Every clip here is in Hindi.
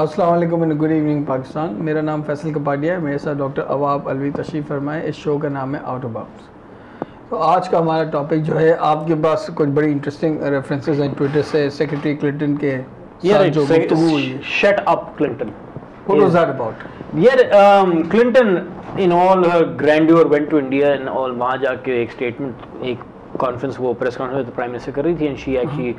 अस्सलाम वालेकुम एंड गुड इवनिंग पाकिस्तान। मेरा नाम फैसल कपाडिया है, मेरे साथ डॉक्टर अवाब अलवी तशरीफ़ फरमाए। इस शो का नाम है आउट ऑफ बाउंड्स। तो आज का हमारा टॉपिक जो है, आपके पास कुछ बड़ी इंटरेस्टिंग रेफरेंसेस हैं ट्विटर से सेक्रेटरी क्लिंटन के साथ जो गुफ्तगू हुई है। Shut up Clinton, what was that about? Clinton in all her grandeur went to India and all, वहाँ जाके एक स्टेटमेंट, एक कॉन्फ्रेंस, वो प्रेस कॉन्फ्रेंस प्राइम मिनिस्टर कर रही थी, एंड शी एक्चुअली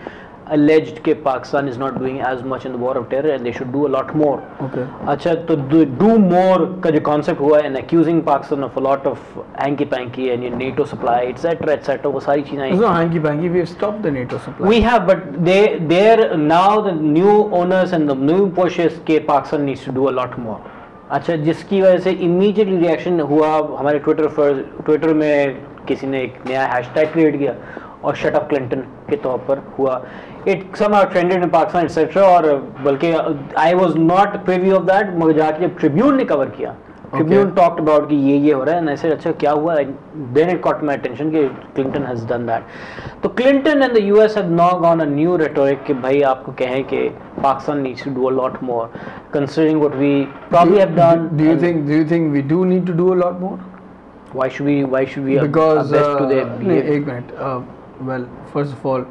alleged कि Pakistan is not doing as much in the war of terror and they should do a lot more. Okay. अच्छा, तो do more का जो concept हुआ है, and accusing Pakistan of a lot of hanky panky and your NATO supply etc, वो सारी चीजें। It's not hanky panky, we have stopped the NATO supply. We have, but they're now the new owners and the new pushes के Pakistan needs to do a lot more. अच्छा, जिसकी वजह से immediately reaction हुआ हमारे ट्विटर में, किसी ने एक नया हैशटैग क्रिएट किया और शट अप क्लिंटन के तौर पर हुआ। It somehow trended in Pakistan etcetera, और बल्कि I was not privy of that, मगर जाके जब ट्रिब्यून ने कवर किया, ट्रिब्यून टॉक्ड अबाउट कि ये हो रहा है, ऐसे अच्छा क्या हुआ, then it caught my attention कि क्लिंटन हैज डन दैट। तो Clinton and the US have now gone a new rhetoric कि भाई आपको कहें कि Pakistan needs to do a lot more considering what we probably have done. Do you think we do need to do a lot more? Why should we because best to their एक minute, well, first of all,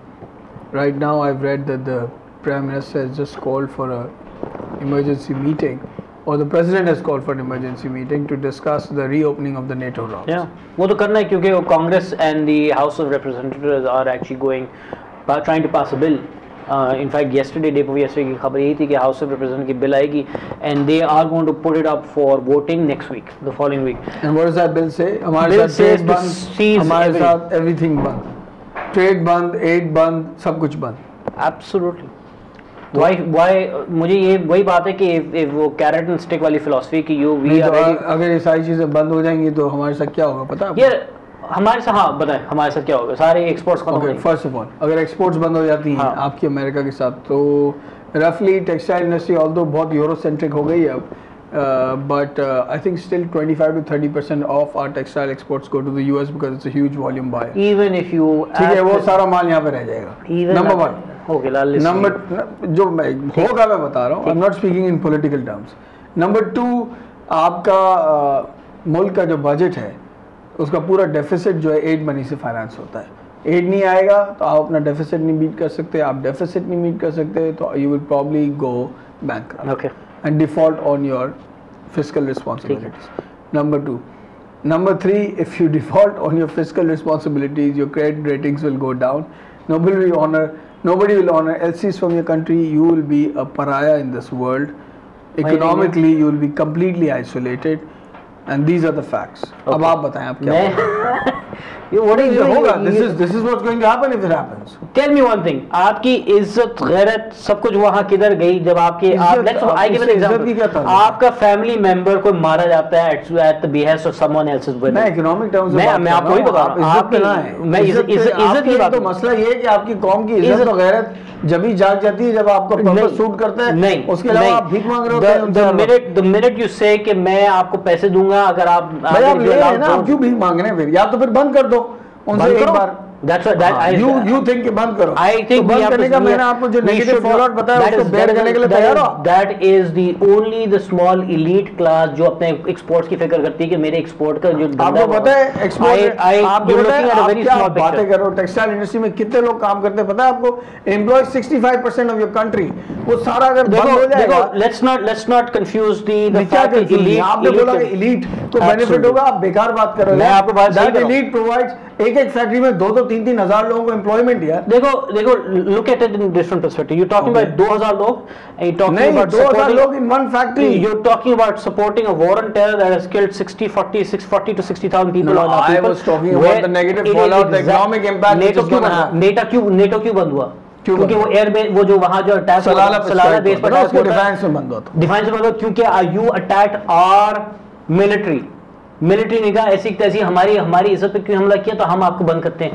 right now I've read that the Prime Minister has just called for a emergency meeting, or the President has called for an emergency meeting to discuss the reopening of the NATO routes. Yeah, वो तो करना है क्योंकि Congress and the House of Representatives are actually trying to pass a bill. In fact, yesterday की खबर यही थी कि House of Representatives की बिल आएगी and they are going to put it up for voting next week, the following week. And what does that bill say? हमारे साथ trade बंद, हमारे साथ everything बंद, ट्रेड बंद, एड बंद, सब कुछ बंद। Absolutely. Why मुझे ये वही बात है कि वो कैरेट एंड स्टिक वाली फिलॉसफी कि अगर ये सारी चीजें बंद हो जाएंगी तो हमारे साथ क्या होगा पता है? हमारे साथ, हाँ बताएं, हमारे साथ क्या होगा? सारे एक्सपोर्ट्स खत्म हो जाएंगे। फर्स्ट ऑफ ऑल, अगर एक्सपोर्ट्स बंद हो जाती हैं आपकी अमेरिका के साथ, तो रफली टेक्सटाइल इंडस्ट्री ऑल्दो बहुत यूरोसेंट्रिक हो गई है अब, but I think still 25 to 30% of our textile exports go to the US because it's a huge volume buyer. Even if you ठीक है, वो सारा माल यहाँ पे रह जाएगा। Number one. नंबर जो होगा मैं बता रहा हूँ, I'm not speaking in political terms. Number two, आपका मुल्क का जो बजट है उसका पूरा डेफिसिट जो है एड मनी से फाइनेंस होता है। एड नहीं आएगा तो आप अपना डेफिसिट नहीं मीट कर सकते, आप डेफिसिट नहीं मीट कर सकते तो you will probably go bankrupt. Okay. And default on your fiscal responsibilities. Number two. Number three, if you default on your fiscal responsibilities, your credit ratings will go down. Nobody will honor LCs from your country. You will be a pariah in this world. Economically, you will be completely isolated. And these are the facts. Okay. अब आप बताएं आप क्या होगा? This is what's going to happen if it happens. Tell me one thing. आपकी इज्जत, गैरत, सब कुछ वहाँ किधर गई जब आपके आपका फैमिली मेंबर को मारा जाता है at the behest of someone else's will? मैं इकोनॉमिक टर्म्स मैं आपको ही बता रहा हूँ। मैं इज्जत की बात, तो मसला ये है कि आपकी कौम की इज्जत और गैरत जब ही जाग जाती है जब आपको पर्पस सूट करता है। नहीं, उसके अलावा आप भीख मांग रहे हो। the minute you say कि मैं आपको पैसे दूंगा अगर आप ले रहे हैं ना, आप क्यों भीख मांग रहे हैं? फिर या तो फिर बंद कर दो उनसे एक बार। That's what you think कि बंद करो। I think बंद करने का मैंने आपको जो नेगेटिव फॉलोआउट बताया उसको बेयर करने के लिए तैयार हो। That is the small elite class जो अपने एक्सपोर्ट्स की फिक्र करती है कि मेरे एक्सपोर्ट का जो आपको पता है एक्सपोर्ट, आपको पता है आप क्या बातें करो, टेक्सटाइल इंडस्ट्री में कितने लोग काम करते हैं पता है आपको? एम्प्लॉय 65% ऑफ योर कंट्री, वो सारा अगर बंद हो जाएगा। let's not confuse the fact that elite, आपने बोला कि elite को बेनिफिट होगा, आप बेकार बात कर रहे हो। मैं आपको बात सही कर रहा हूं। elite provides एक फैक्ट्री में 2-3 हजार लोगों को एम्प्लॉयमेंट दिया। देखो look at it in different perspective. You're talking about 2000 लोग, and you're talking about 2000 लोग in one factory. You're talking about supporting a war on terror that has killed 40 to 60,000 people. No, I was talking about the negative fallout, the economic impact. NATO क्यों बंद हुआ? क्योंकि वो एयर बेस, वो जो वहाँ जो अटैक सलाला बेस पर डिफेंस में बंद हुआ, डिफेंस में बंद हुआ क्योंकि यू अटैक्ड आवर मिलिट्री ने कहा ऐसी तैसी हमारी इज्जत पे क्यों हमला किया, तो हम आपको बंद करते हैं।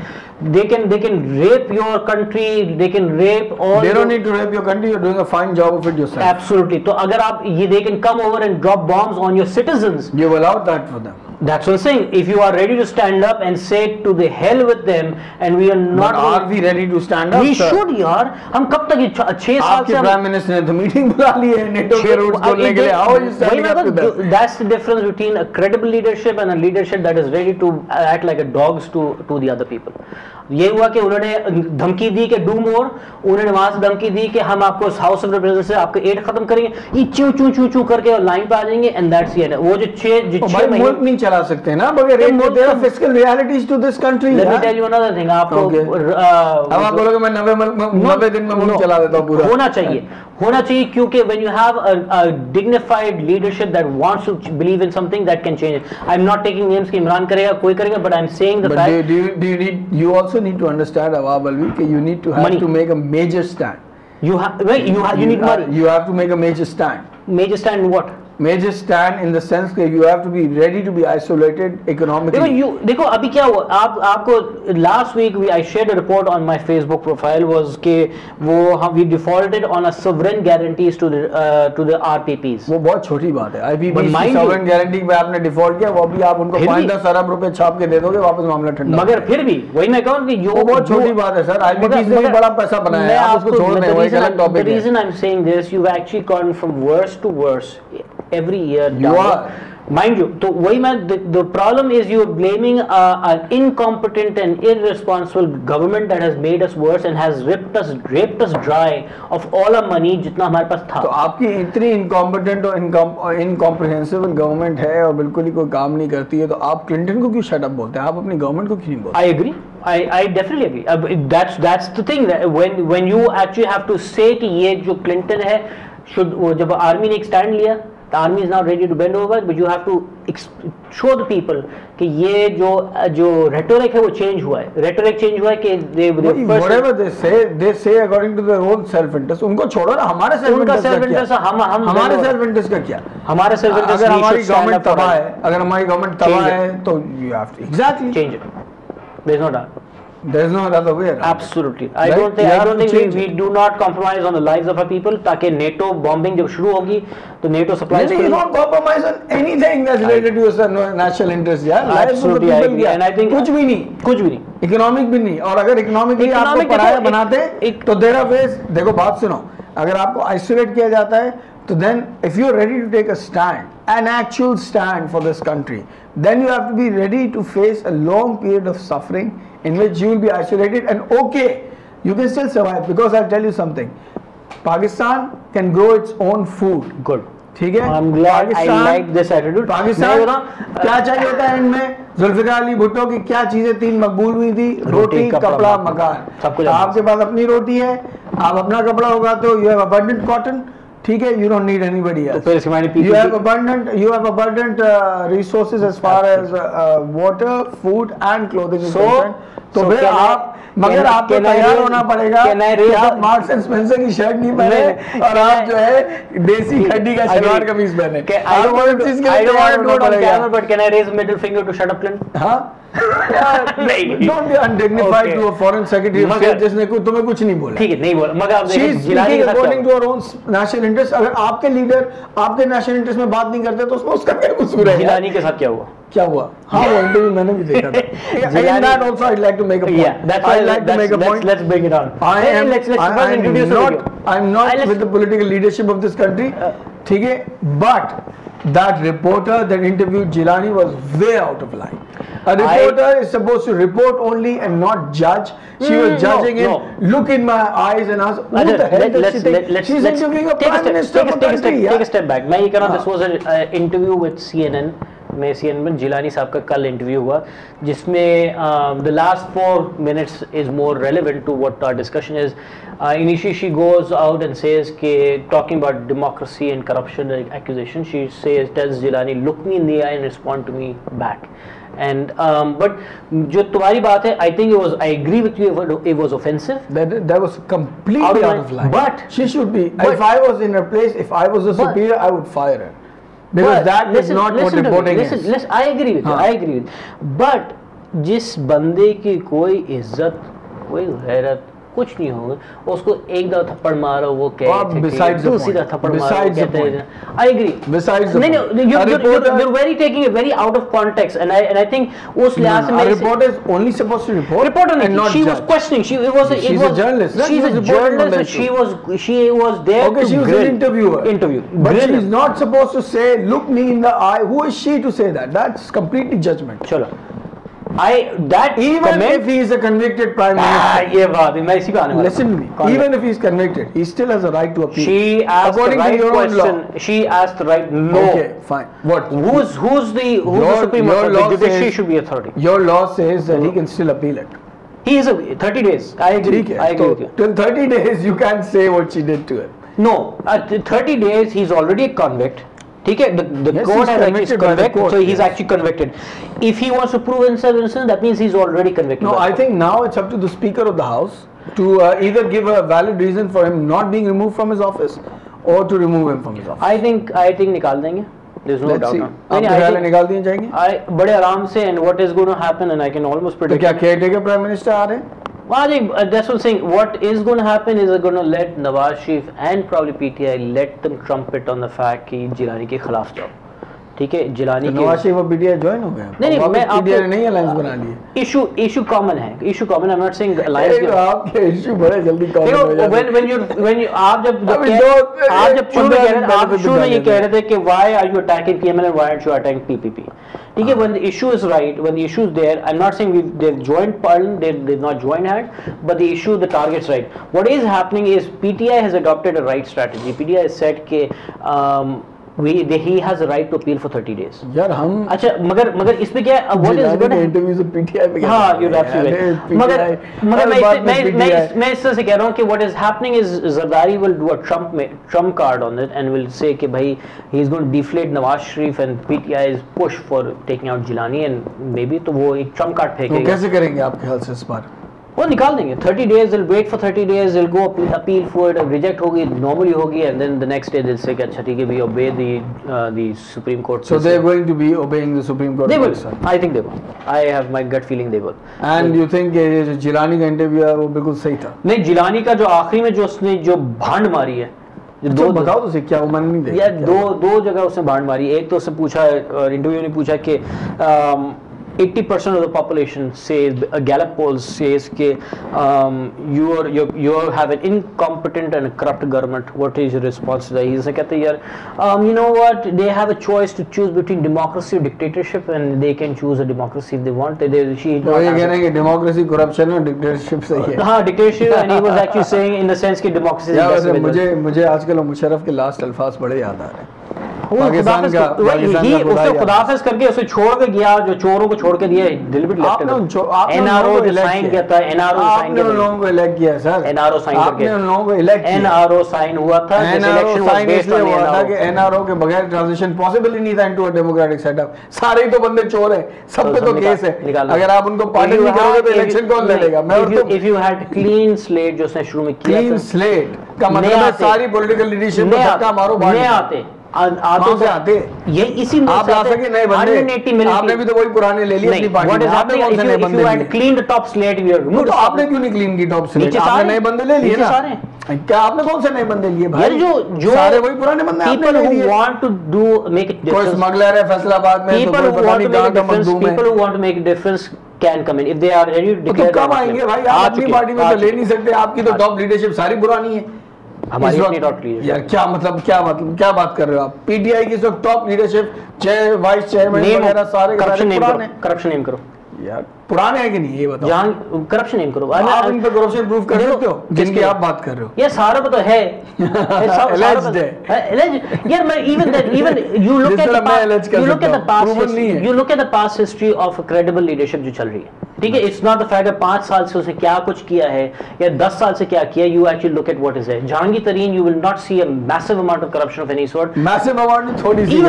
they can rape your country, they can rape all, they don't need to rape your country, you're doing a fine job of it yourself. Absolutely. तो अगर आप ये they can come over and drop bombs on your citizens, you've allowed that for them. That's what I'm saying. If you are ready to stand up and say to the hell with them, and we are not. But are we ready to stand up? We should यार. हम कब तक 6 साल से प्राइम मिनिस्टर ने तो मीटिंग बुला ली है नेटो के रूट्स खोलने के लिए. How are you standing up to that? That's the difference between a credible leadership and a leadership that is ready to act like a dogs to the other people. ये हुआ कि उन्होंने धमकी दी कि डू मोर, उन्होंने वहां से धमकी दी कि हम आपको हाउस ऑफ रिप्रेजेंटेटिव्स से आपके एड खत्म करेंगे, ये चू चू चू चू करके लाइन पे आ जाएंगे एंड दैट्स इट. वो जो 6 महीने मुल्क नहीं चला सकते ना बगैर there are fiscal realities to this country. Let me tell you another thing. आपको अब आप बोलोगे मैं 90 दिन में मुल्क चला देता हूं पूरा. होना चाहिए क्योंकि when you have a dignified leadership that wants to believe in something that can change it. I'm not taking names कि इमरान करेगा कोई करेगा, but I'm saying the fact. But you also need to understand, Awab Alvi, that you need to have to make a major stand. You need money. You have to make a major stand. Major stand in what? Major stand in the sense that you have to be ready to be isolated economically. देखो अभी क्या हुआ, आपको last week I shared a report on my Facebook profile was कि वो we defaulted on a sovereign guarantees to the RPPs. वो बहुत छोटी बात है. IPPs की sovereign guarantee पे आपने default किया, वो भी आप उनको 5-10 अरब रुपए छाप के दे दोगे, वापस मामला ठंडा. मगर फिर भी वही मैं कहूँ कि वो बहुत छोटी बात है सर. IPPs ने बड़ा पैसा बनाया है, आप उसको छोड़ दें, वो एक अलग टॉपिक है. The reason I'm saying this, you've actually gone from worse to worse every year. You are. Mind you, तो वही मैं the problem is you are blaming an incompetent and irresponsible government that has made us worse and has raped us dry of all our money जितना हमारे पास था. तो आपकी इतनी incompetent और incomprehensible government है और बिल्कुल ही कोई काम नहीं करती है, तो आप क्लिंटन को क्यों शट अप बोलते हैं? आप अपनी गवर्नमेंट को क्यों नहीं बोलते? I agree. I definitely agree. That's the thing that when you actually have to say कि ये जो क्लिंटन है जब आर्मी ने एक स्टैंड लिया, the army is now ready to bend over, but you have to show the people कि ये जो rhetoric है वो change हुआ है. Rhetoric change हुआ है कि whatever they say according to their own self interest. उनको छोड़ो ना, हमारे self interest का क्या? हमारे self interest का क्या? हमारे self interest अगर हमारी गवर्नमेंट तबाह है, अगर हमारी गवर्नमेंट तबाह है, तो you have to exactly change it. There's no doubt. There's no other way around. Absolutely. I don't think we do not compromise on the lives of our people. ताकि NATO bombing जब शुरू होगी तो NATO supplies. You don't compromise on anything that's related to your national interest. यार, absolutely I agree. And I think कुछ भी नहीं. Economic भी नहीं. और अगर economically आपको पराया बनाते, तो there are ways. देखो बात सुनो. अगर आपको isolate किया जाता है, तो then if you're ready to take a stand, an actual stand for this country, then you have to be ready to face a long period of suffering in which you will be isolated, and okay, you can still survive, because I'll tell you something. Pakistan can grow its own food. Good. ठीक है? I'm glad I like this attitude. Pakistan क्या चाहिए था इनमें? जुल्फिकार अली भुट्टो की क्या चीजें 3 मकबूल हुई थी? रोटी, कपड़ा, मकान. आपके पास अपनी रोटी है, आप अपना कपड़ा उगाते हो, you have abundant cotton. ठीक है, you don't need anybody else. You have abundant resources as far as water, food and clothing is concerned. तो फिर आप मगर आपको तैयार होना पड़ेगा कि आप मार्क्स एंड स्पेंसर की शर्ट नहीं पहने और आप जो है देसी खड्डी का शलवार कमीज पहने. I don't want to do it on camera, but can I raise a middle finger to shut up Clinton? हाँ. Don't be undignified to a foreign secretary of state जिसने तुम्हें कुछ नहीं बोला. ठीक है, नहीं बोला. मगर आप देखिए Jilani according to our own national interest. अगर आपके लीडर आपके नेशनल इंटरेस्ट में बात नहीं करते तो उसमें उसका क्या कसूर है? जिलानी के साथ क्या हुआ? क्या हुआ? हाँ, वो इंटरव्यू मैंने भी देखा था. In that also I'd like to make a point. Yeah, that's why I'd like to make a point. Let's bring it on. I'm not with the political leadership of this country. ठीक है, but that reporter that interviewed Jilani was way out of line. A reporter is supposed to report only and not judge. She was judging him. Look in my eyes and ask, who the hell does she think? She's interviewing a prime minister of a country. Take a step back. मैं ये कह रहा हूँ, this was an interview with CNN. में CNN में जिलानी साहब का कल इंटरव्यू हुआ, जिसमें the last 4 minutes is more relevant to what our discussion is. Initially she goes out and says कि talking about democracy and corruption accusation, she tells Jilani, look me in the eye and respond to me back. And but जो तुम्हारी बात है, I think I agree with you, it was offensive. That was completely out of line. But she should be. If I was in her place, if I was a superior, I would fire her. Because that is not what reporting is. Listen, I agree with you. I agree with you. But जिस बंदे की कोई इज्जत, कोई गैरत, कुछ नहीं होगा, उसको एक दफा थप्पड़ मारो वो कहे, दूसरी दफा थप्पड़ मारो कहते हैं। आई एग्री, नहीं you're very taking it very out of context, and I think उस लिहाज से reporter is only supposed to report and not she was questioning, she's a journalist, she's a journalist, she was there okay, she was an interviewer, but she is not supposed to say look me in the eye. Who is she to say that? That's completely judgment. चलो that even comment, if he is a convicted prime minister, ये बात मैं इसी पे आने वाला, listen to me, even if he is convicted, he still has a right to appeal. She asked according the right to your question, she asked the right, no, okay fine, what, who's the supreme authority? Judiciary should be authority. Your law says that he can still appeal it. He is a 30 days, I agree with you. Till 30 days you can't say what she did to him. No, at 30 days he's already a convict. ठीक है, the yes, court has actually convicted, so he's yes. actually convicted. If he wants to prove himself innocent, that means he's already convicted. No, I think now it's up to the Speaker of the House to either give a valid reason for him not being removed from his office or to remove him from his office. I think निकाल देंगे. There's no doubt. आपके ख्याल में निकाल दिए जाएंगे? बड़े आराम से, and what is going to happen, and I can almost predict. तो क्या caretaker prime minister आ रहे हैं? Well, I think that's what I'm saying. What is going to happen is they're going to let Nawaz Sharif and probably PTI let them trumpet on the fact कि जिलानी के खिलाफ जाओ, ठीक है, जिलानी के नवाज शरीफ और पीटीआई ज्वाइन हो गए। नहीं मैं पीटीआई ने नहीं अलायंस बना लिए। इशू कॉमन है, issue common, I am not saying alliance के आपके इशू बड़े जल्दी कॉमन हो जाते हैं। व्हेन यू आप जब शुरू में ये कह रहे थे कि why are you attacking PML and why are you attacking PPP, ठीक है, when the issue is right, when the issue is there, I'm not saying they've joined parliament, they've not joined hand, but the issue, the target's right. What is happening is PTI has adopted a right strategy. PTI has said कि he has a right to appeal for 30 days. यार हम अच्छा मगर इस पे क्या what is going to interview से पीटीआई पे हाँ you're absolutely right. मगर मैं इस तरह से कह रहा हूँ कि what is happening is Zardari will do a trump card on it and will say कि भाई he is going to deflate Nawaz Sharif and PTI's push for taking out Jilani and maybe तो वो एक trump card फेंकेगा। तो कैसे करेंगे आपके ख्याल से इस बार? वो निकाल देंगे 30 days, they'll wait for 30 days, they'll go appeal for it, reject होगी, normally होगी, and then the next day they'll say कि अच्छा ठीक है we obey the Supreme Court. So they're going to be obeying the Supreme Court. They will. I think they will. I have my gut feeling they will. And you think ये जो जिलानी का इंटरव्यू है वो बिल्कुल सही था? नहीं, जिलानी का जो आखिरी में जो उसने जो भांड मारी है, दो बताओ तो क्या वो मैंने नहीं देखा। यार दो जगह उसने भांड मारी। एक तो उसने पूछा, इंटरव्यू ने पूछा कि 80% of the population says, Gallup polls says कि you have an incompetent and corrupt government. What is your response to that? He कहते यार you know what, they have a choice to choose between democracy or dictatorship and they can choose a democracy if they want. तो ये कह रहे हैं कि democracy corruption और dictatorship सही है। हाँ dictatorship, and he was actually saying in the sense कि democracy is best way। मुझे आजकल मुशर्रफ के लास्ट अल्फाज बड़े याद आ रहे हैं। पाकिस्तान का उसने खुदाफिज करके उसे छोड़ के गया, जो चोरों को छोड़ के दिया, डिलीवरेट लेफ्ट एनआरओ साइन किया था, एनआरओ साइन किया, लोगों को इलेक्ट किया सर, एनआरओ साइन करके आपने लोगों को इलेक्ट किया, एनआरओ साइन हुआ था, इलेक्शन वाज बेस्ड ऑन हुआ था कि एनआरओ के बगैर ट्रांजिशन पॉसिबल ही नहीं था इनटू अ डेमोक्रेटिक सेटअप। सारे ही तो बंदे चोर हैं, सब पे तो केस है, अगर आप उनको पार्टी नहीं करोगे तो इलेक्शन कौन लड़ेगा? मैं तो if you had clean slate, जो उसने शुरू में किया, क्लीन स्लेट का मतलब है सारी पॉलिटिकल लीडरशिप को धक्का मारो, बाहर आते आते ये इसी आप ला सके नए बंदे, आपने भी तो वही पुराने ले लिए अपनी पार्टी में, आपने कौन से नए बंदे लिए? Clean the top slate we are removed, तो आपने क्यों नहीं क्लीन की टॉप स्लेट? आपने नए बंदे ले लिए ना सारे, क्या आपने कौन से नए बंदे लिए भाई? जो सारे वही पुराने बंदे आपने ले लिए। People who want to do make it difference, कोई स्मगलर है फैसलाबाद में, people who want to make a difference, people who want to make a difference can come in if they are ready to declare। कब आएंगे भाई? आप अपनी पार्टी में तो ले नहीं सकते, आपकी तो टॉप लीडरशिप सारी पुरानी है। हमारी अपनी टॉप लीडरशिप यार क्या बात कर रहे हो आप? पीटीआई की जो टॉप लीडरशिप, वाइस चेयरमैन वगैरह सारे करप्शन नेम करो यार, पुराने हैं कि नहीं ये बताओ? जहां करप्शन नेम करो, आप इन पे करप्शन प्रूव कर सकते हो जिनकी आप बात कर रहे हो? ये सारा तो है alleged यार। मैं even you look at the past history of credible leadership जो चल रही है, ठीक है, इट्स नॉट द फैक्ट 5 साल से उसने क्या कुछ किया है या 10 साल से क्या किया, you actually look at what is है। Jahangir Tareen, you will not see a massive amount of corruption of any sort. Massive amount थोड़ी सी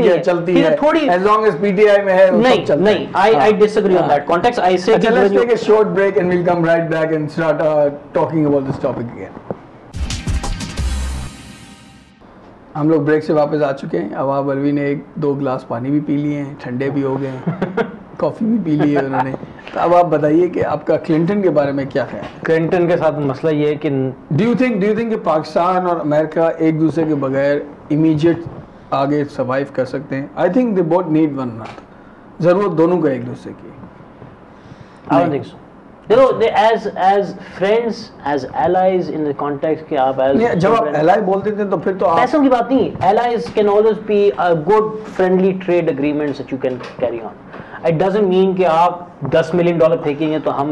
है, चलती है as long as PTI में है, नहीं, I disagree on that context. I say let's take a short break and we'll come right back and start talking about this topic again. हम लोग ब्रेक से वापस आ चुके हैं। अब अलवी ने 1-2 गिलास पानी भी पी लिए हैं, ठंडे भी हो गए हैं। कॉफ़ी भी पी ली है उन्होंने। तो अब आप बताइए कि आपका क्लिंटन के बारे में क्या ख्याल है? क्लिंटन के साथ मसला ये है कि डू यू थिंक कि पाकिस्तान और अमेरिका एक दूसरे के बगैर इमीडिएट आगे सर्वाइव कर सकते हैं? I think they both need one another, ज़रूरत दोनों का एक दूसरे की। I don't think so. देखो as friends, as allies in the context कि आप जब आप ally बोलते थे तो फिर तो आप पैसों की बात नहीं, allies can always be a good friendly trade agreements that you can carry on. It doesn't mean कि आप $10 मिलियन फेंकेंगे तो हम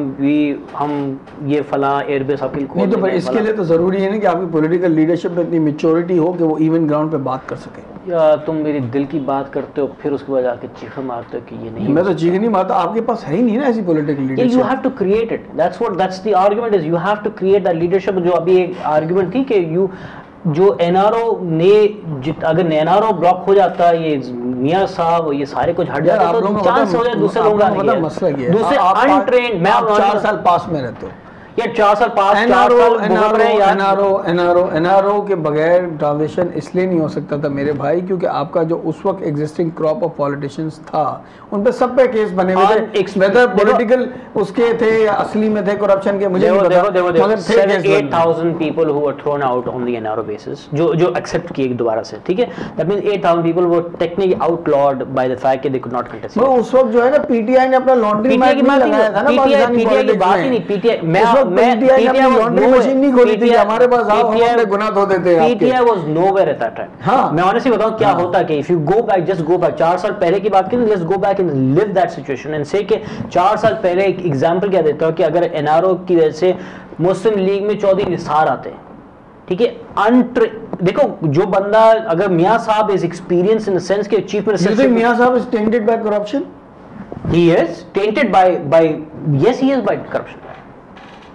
ये फला एयरबेस आपके नहीं, तो इसके लिए तो ज़रूरी है ना कि आपकी पॉलिटिकल लीडरशिप में इतनी मैच्योरिटी हो कि वो इवन ग्राउंड पे बात कर सके। या तुम मेरी दिल की बात करते हो फिर उसके बाद आके चीख मारते हो कि ये नहीं। मैं तो चीख नहीं मारता, आपके पास है ही नहीं ना ऐसी political leadership. You have to create it. That's the argument is you have to create that leadership। जो अभी एक आर्ग्यूमेंट थी कि जो एनआरओ ने अगर एनआरओ ब्लॉक हो जाता है, ये मियां साहब ये सारे कुछ हट जाता तो चांस हो जाए दूसरे लोगों का। मसला ये है दूसरे अनट्रेन्ड, मैं 4 साल पास में रहते हो या 4 साल पास एनआरओ के बगैर ट्रांजिशन इसलिए नहीं हो सकता था मेरे भाई, क्योंकि आपका जो उस वक्त एग्जिस्टिंग क्रॉप ऑफ पॉलिटिशियंस था उन पे सब पे केस बने हुए थे, वेदर पॉलिटिकल उसके थे या असली में थे करप्शन के, मुझे नहीं पता, मगर 7,000-8,000 people who were thrown out on the NRO basis, जो एक्सेप्ट किए दोबारा से, ठीक है। That means 8,000 people were technically outlawed by the fact कि दे कुड नॉट कंटेस्ट। उस वक्त जो है ना पीटीआई ने अपना लॉन्ड्री मैट लगाया था ना, पीटीआई की बात ही नहीं, पीटीआई हमारे पास गुनाह धो देते हैं। PTI was nowhere at that time। हाँ, मैं ऑनेस्टली बताऊं क्या होता कि if you go back, just go back 4 साल पहले की बात करें, let's go back and live that situation and say कि 4 साल पहले एक एग्जांपल क्या देता हूं कि अगर एनआरओ की वजह से मुस्लिम लीग में चौधरी निसार आते हैं, ठीक है, देखो जो बंदा अगर मियां साहब is experience in the sense कि चीफ मिनिस्टर मियां साहब is tainted by corruption, he is tainted by yes he is by corruption.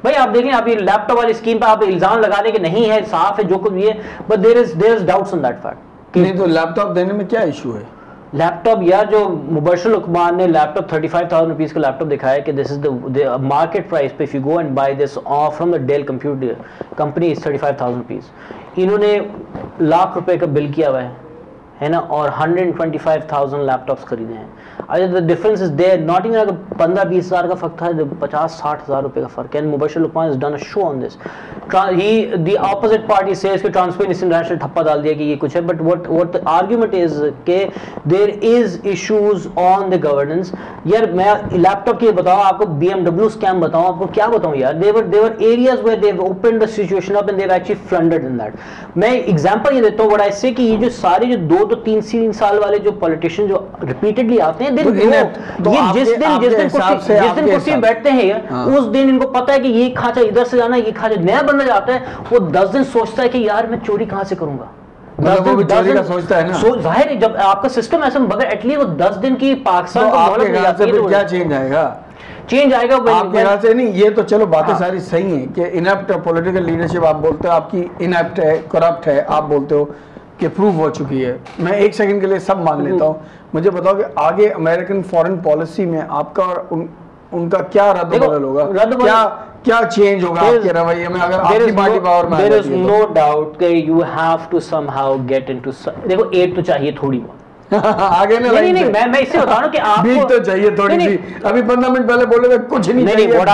भाई आप देखें, आप ये लैपटॉप वाली स्कीम पे आप इल्जाम लगा दें कि नहीं है, साफ है जो कुछ ये, but there is doubts on that fact. नहीं तो लैपटॉप देने में क्या इशू है? लैपटॉप यार, जो मुबशर लुकमान ने लैपटॉप 35,000 रुपीस का लैपटॉप दिखाया कि this is the market price पे, if you go and buy this from the Dell computer company is 35,000 rupees. इन्होंने लाख रुपए का बिल किया हुआ है ना, और 125,000 लैपटॉप्स खरीदे हैं। The difference is there, not even अगर 15-20 हज़ार का फर्क था, 50-60 हज़ार रुपए का फर्क है। Mubashir Luqman has done a show on this. He the opposite party says कि ट्रांसपेरेंसी इंटरनेशनल ठप्पा डाल दिया कि ये कुछ है, but what the argument is के there is issues on the governance. यार मैं लैपटॉप की बताऊं आपको, BMW स्कैम बताऊं आपको, क्या बताऊं यार, there are areas where they have opened the situation up and they have actually floundered in that. मैं एग्जांपल ये देता हूं, व्हाट आई से कि ये जो सारे जो 2-3 साल वाले जो पॉलिटिशियन जो रिपीटेडली आते हैं, ये जिस दिन कुर्सी में बैठते हैं उस दिन इनको पता है कि ये खाचा इधर से जाना, ये खाचा, नया बंदा जाता है वो 10 दिन सोचता है कि यार मैं चोरी कहां से करूंगा, चोरी का सोचता है ना। जाहिर है जब आपका सिस्टम ऐसा, मगर एटलीस्ट वो 10 दिन की पाकिस्तान को क्या चेंज आएगा? चेंज आएगा आपके ख्याल से? नहीं, ये तो चलो बातें सारी सही हैं कि इनएप्ट पॉलिटिकल लीडरशिप आप बोलते हो आपकी इनएप्ट है, करप्ट है, आप बोलते हो कि प्रूव हो चुकी है। मैं एक सेकंड के लिए सब मान लेता हूँ। मुझे बताओ कि आगे अमेरिकन फॉरेन पॉलिसी में आपका और उनका क्या रद्द-बदल होगा, क्या चेंज होगा आपके रवैये में अगर आपकी पार्टी पावर में आ जाती है? देयर इज नो डाउट कि you have to somehow get into, देखो एड तो चाहिए थोड़ी बहुत आगे ना, नहीं मैं इससे बता रहा हूं कि आपको तो चाहिए थोड़ी सी। अभी 15 मिनट पहले बोले थे कुछ नहीं चाहिए। What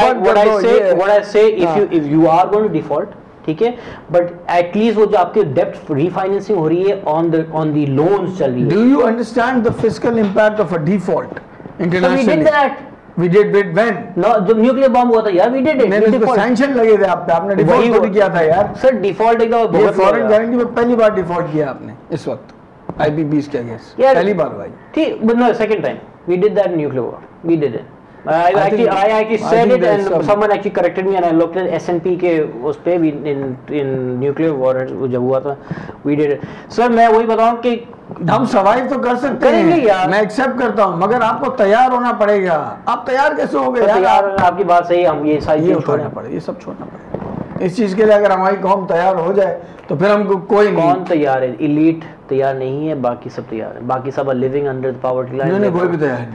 I say if you are going to default, ठीक है, बट एटलीस्ट वो जो आपके डेब्ट रीफाइनेंसिंग हो रही है ऑन द लोन्स चल रही है। Do you understand the fiscal impact of a default internationally? We did that. We did it when? No, जब न्यूक्लियर बॉम्ब हुआ था यार, we did it। नहीं तो सैंक्शन लगे थे आप पे, आपने डिफॉल्ट थोड़ी किया था यार। सर डिफॉल्ट एकदम ये फॉरेन गारंटी में पहली बार डिफॉल्ट किया आपने इस वक्त IPBs के अगेंस्ट, पहली बार भाई। ठीक, but no, second time we did that nuclear war, we did it। I actually said it and someone actually corrected me and I looked at S&P के उस पे भी in nuclear war जब हुआ था we did it। सर मैं वही बताऊं कि हम सर्वाइव तो कर सकते हैं यार, मैं एक्सेप्ट करता हूं, मगर आपको तैयार होना पड़ेगा। आप तैयार कैसे हो गए यार? आपकी बात सही है, हम ये सारी चीज छोड़ना पड़ेगा, ये सब छोड़ना पड़ेगा इस चीज के लिए। अगर हमारी कौम तैयार हो जाए तो फिर हमको कोई नहीं। कौन तैयार है? इलीट तैयार नहीं है, बाकी सब तैयार है, बाकी सब living under the poverty line. नहीं, कोई भी तैयार नहीं,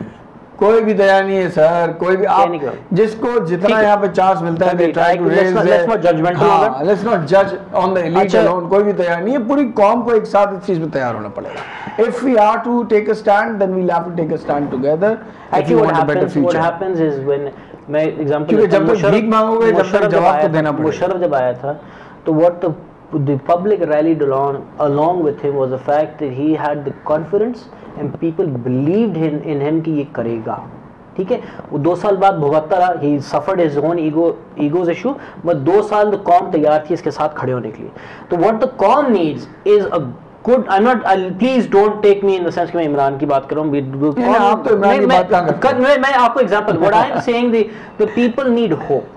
कोई भी दया नहीं है सर, कोई भी आप जिसको जितना यहाँ पे चांस मिलता है they try to raise let's not judgmental on that. Let's not judge on the elite alone. कोई भी तैयार नहीं है, पूरी कौम को एक साथ इस चीज में तैयार होना पड़ेगा. If we are to take a stand, then we'll have to take a stand together. Actually what happens is when मैं एग्जांपल, क्योंकि जब तक भीख मांगोगे जब तक जवाब तो देना पड़ेगा. मुशर्रफ जब आया था तो what the public rallied along with him was the fact that he had the confidence and people believed in him कि ये करेगा. ठीक है, वो 2 साल बाद भुगतता रहा, he suffered his own egos issue, but 2 साल तो कौम तैयार थी इसके साथ खड़े होने के लिए. तो what the कौम needs is a good, please don't take me in the sense कि मैं इमरान की बात कर रहा हूँ. आप तो इमरान की बात मैं आपको example, what I am saying, the people need hope.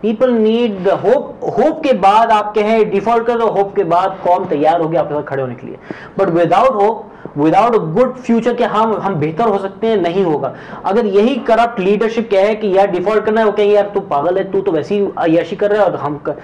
People need the hope के बाद आप कहें डिफॉल्ट कर दो, होप के बाद कौम तैयार होगी आपके साथ खड़े होने के लिए. But without hope, without a good future के हम बेहतर हो सकते हैं, नहीं होगा. अगर यही करप्ट लीडरशिप कहे कि यार डिफॉल्ट करना है, वो कहेंगे यार तू पागल है, तू तो वैसी अय्याशी कर रहा है और हम कर.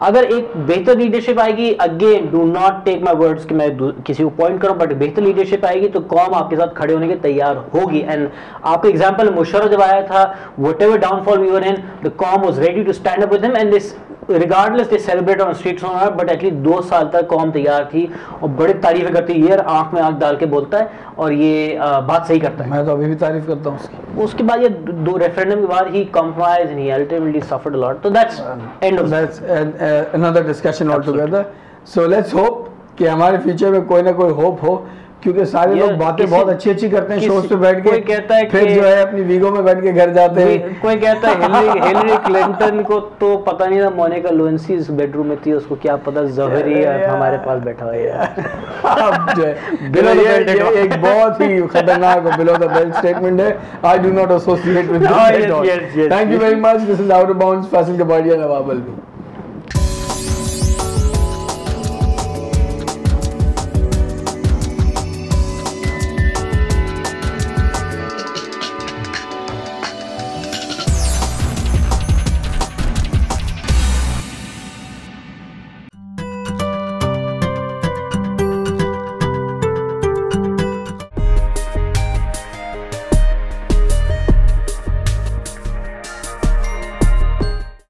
अगर एक बेहतर लीडरशिप आएगी, again do not take my words कि मैं किसी को पॉइंट करूं, बट बेहतर लीडरशिप आएगी तो कौम आपके साथ खड़े होने के तैयार होगी. एंड आपका एग्जाम्पल मुशर्रफ जब आया था, whatever downfall we were in, the कौम was ready to stand up with him, and this regardless they celebrate on streets or not, but at least 2 साल तक कौम तैयार थी और बड़ी तारीफें करती है. ये आंख में आंख डाल के बोलता है और ये बात सही करता है. मैं तो अभी भी तारीफ करता हूँ उसकी. उसके बाद ये 2 रेफरेंडम के बाद ही compromised and he ultimately suffered a lot. So that's end of that's another discussion altogether. So let's hope कि हमारे फ्यूचर में कोई ना कोई होप हो, क्योंकि सारे लोग बातें बहुत अच्छी अच्छी करते हैं शोज पे बैठ के, कोई कहता है फिर जो है अपनी वीगो में बैठ के घर जाते हैं. कोई कहता है हिलरी क्लिंटन को तो पता नहीं था मोनिका लेविंसी इस बेडरूम में थी, उसको क्या पता ज़हरी हमारे पास बैठा हुआ है. अब जो है ये एक बहुत ही खतरनाक और बिलो द बेल्ट स्टेटमेंट है. I do not associate with this. Thank you very much. This is out of bounds. Faisal Kabadia, Nawab Alvi.